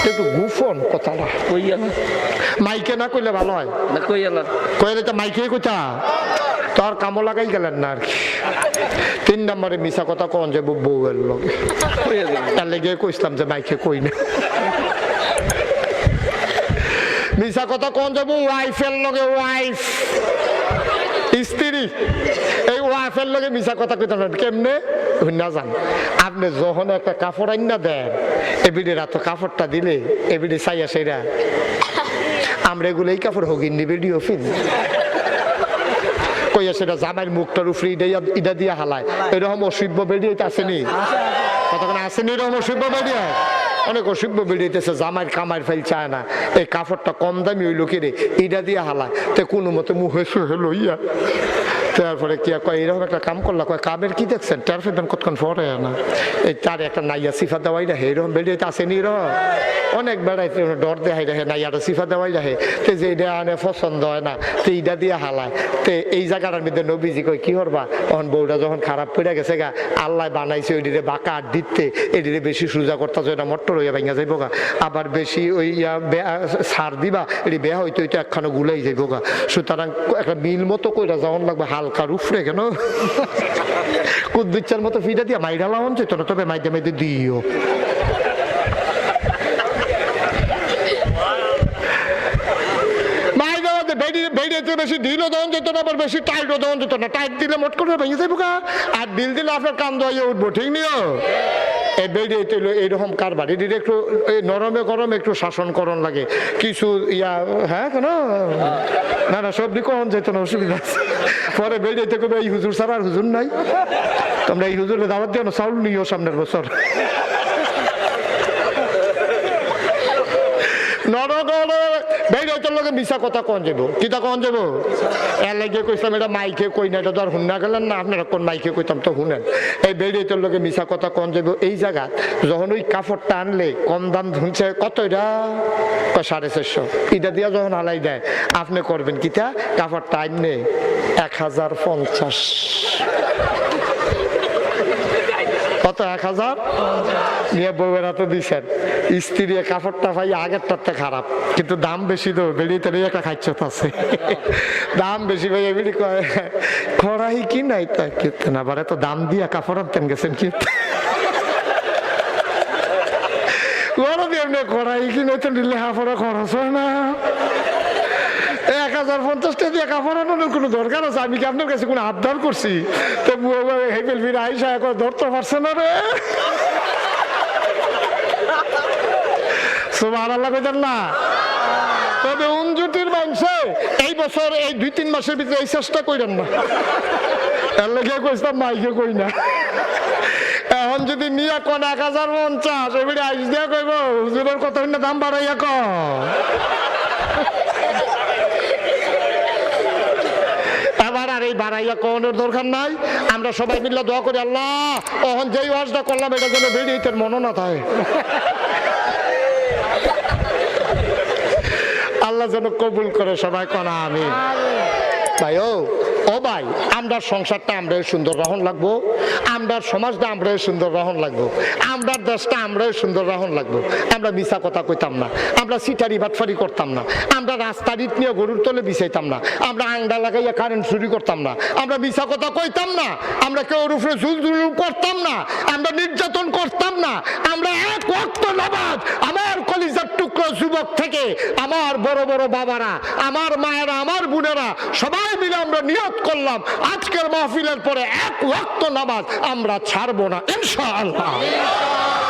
একটু গুফন কথাটা কইয়া না মাইকে না কইলে ভালো হয় না কইয়া না কইলে তো মাইকে কইতা তোর কামো লাগাই গেলেন না আর কি 3 নম্বরে মিশা কথা কোন যে বউয়ের লগে কইয়া দিন তার লেগে কইছিলাম যে মাইকে কই না মিশা কথা কোন যাবো ওয়াইফের লগে ওয়াইফ স্ত্রী এই ওয়াইফের লগে মিশা কথা কইতে না কেমনে না জান আপনি যখন একটা কাপড় আইনা দেন এবিডি রাত কাপড়টা দিলে এবিডি চাইয়া সেইরা আমরা এগুলো এই কাপড় হগিন নি ভিডিও ফিল কইয়া সেটা জামাইয়ের মুখটার উপরে ইডা দিয়া হালায় এরকম অসভ্য বেরিয়ে আসেনি কতক্ষণ আসেনি এরকম অসভ্য বেরিয়ে অনেক অসভ্য বেরিয়েছে জামাইয়ের কামাইয়ের ফেল চায় না এই কাপড়টা কম দামি ওই লোকের ইডা দিয়া হালায় তো কোনো মতে মুখে সুহে লইয়া তারপরে কি কয় এরকম একটা কাম করলা কয় কাবের কি দেখছেন টার ফেবেন কতক্ষণ পরে না এই তার একটা নাইয়া সিফা দেওয়াই রাখে এরকম বেরিয়ে আসেনি এরকম অনেক বেড়াইতে ডর দেখাই রাখে নাইয়াটা সিফা দেওয়াই রাখে তো যে এটা আনে পছন্দ হয় না তো ইডা দিয়ে হালায় তো এই জায়গাটার মধ্যে নবীজি কয় কি করবা তখন বউটা যখন খারাপ পড়ে গেছে গা আল্লাহ বানাইছে ওইটিরে বাঁকা আর দিতে এটিরে বেশি সোজা করতে এটা মট্টর হইয়া ভাঙা যাইব গা আবার বেশি ওই সার দিবা এটি বেয়া হইতে হইতে একখানো গুলাই যাইব গা সুতরাং একটা মিল মতো কইরা যখন লাগবে হালকার উফরে কেন কুদ্দুচ্চার মতো ফিটা দিয়া মাইরা লাগান যেত না তবে মাইদে মাইদে দিও বেশি ঢিলও দেওয়া যেত না আবার বেশি টাইটও দেওয়া যেত না টাইট দিলে মোট করে ভেঙে যাবো আর ঢিল দিলে আপনার কান দোয়াইয়া উঠবো ঠিক নিও এই বেড়ে এইরকম কারবার এটির একটু নরমে গরমে একটু শাসনকরণ লাগে কিছু ইয়া হ্যাঁ কেন না না সবজি কখন যেত না অসুবিধা পরে বেড়ে থেকে এই হুজুর ছাড়া আর হুজুর নাই তোমরা এই হুজুরে দাওয়াত দিও না চাউল নিও সামনের বছর মিশা কথা কন যাবো কিতা কন যাবো এর লাগে কইতাম এটা মাইকে কই না এটা তো আর শুনা গেলেন না আপনারা কোন মাইকে কইতাম তো শুনেন এই বেরিয়ে তোর লগে মিশা কথা কন যাবো এই জায়গা যখন ওই কাপড়টা আনলে কম দাম ধুনছে কত এটা 450 এটা দিয়া যখন হালাই দেয় আপনি করবেন কিতা কাপড়টা আনলে 1050 কত 1000 নিয়ে বউয়ের হাতে দিছেন স্ত্রী কাপড়টা পাই আগেরটাতে খারাপ কিন্তু দাম বেশি তো বেরিয়ে তো একটা খাইছত আছে দাম বেশি ভাই এমনি কয় খরাই কি নাই তা কিনতে না বারে তো দাম দিয়া কাপড় আনতেন গেছেন কি এমনি খরাই কি নাই তো নিলে কাপড়ে খরচ হয় না 1050 টাকা দিয়ে কাপড় আনানোর কোনো দরকার আছে আমি কি আপনার কাছে কোনো আবদার করছি তো হেপেল ফির আইসা এখন ধরতে পারছে না রে সুবহানাল্লাহ কইতেন না তবে উনজুটির মাংসে এই বছর এই 2-3 মাসের ভিতরে এই চেষ্টা কইরেন না এর লেগে কইতাম মাইকে কই না এখন যদি নিয়ে কোন 1050 এবারে আইস দিয়া কইব হুজুরের কত দাম বাড়াইয়া ক আর এই বাড়াইয়া কোনের দরকার নাই আমরা সবাই মিলে দোয়া করি আল্লাহ এখন যেই ওয়াজটা করলাম এটা যেন বেরিয়ে মনে না থাকে আল্লাহ যেন কবুল করে সবাই কনা আমি ভাই ও ভাই আমরা সংসারটা আমরাই সুন্দর রাখুন লাগবো আমরা সমাজটা আমরাই সুন্দর রাখুন লাগবো আমরা দেশটা আমরাই সুন্দর রাখুন লাগবো আমরা মিশা কথা কইতাম না আমরা সিটারি বাটফারি করতাম না আমরা রাস্তা ইট নিয়ে গরুর তলে বিছাইতাম না আমরা আংডা লাগাইয়া কারেন্ট চুরি করতাম না আমরা মিশা কথা কইতাম না আমরা কেউ উপরে জুলজুল করতাম না আমরা নির্যাতন করতাম না আমরা এক ওয়াক্ত নামাজ আমার কলিজার টুকরো যুবক থেকে আমার বড় বড় বাবারা আমার মায়েরা আমার বোনেরা সবাই মিলে আমরা নিয়ত করলাম আজকের মাহফিলের পরে এক ওয়াক্ত নামাজ আমরা ছাড়বো না ইনশাআল্লাহ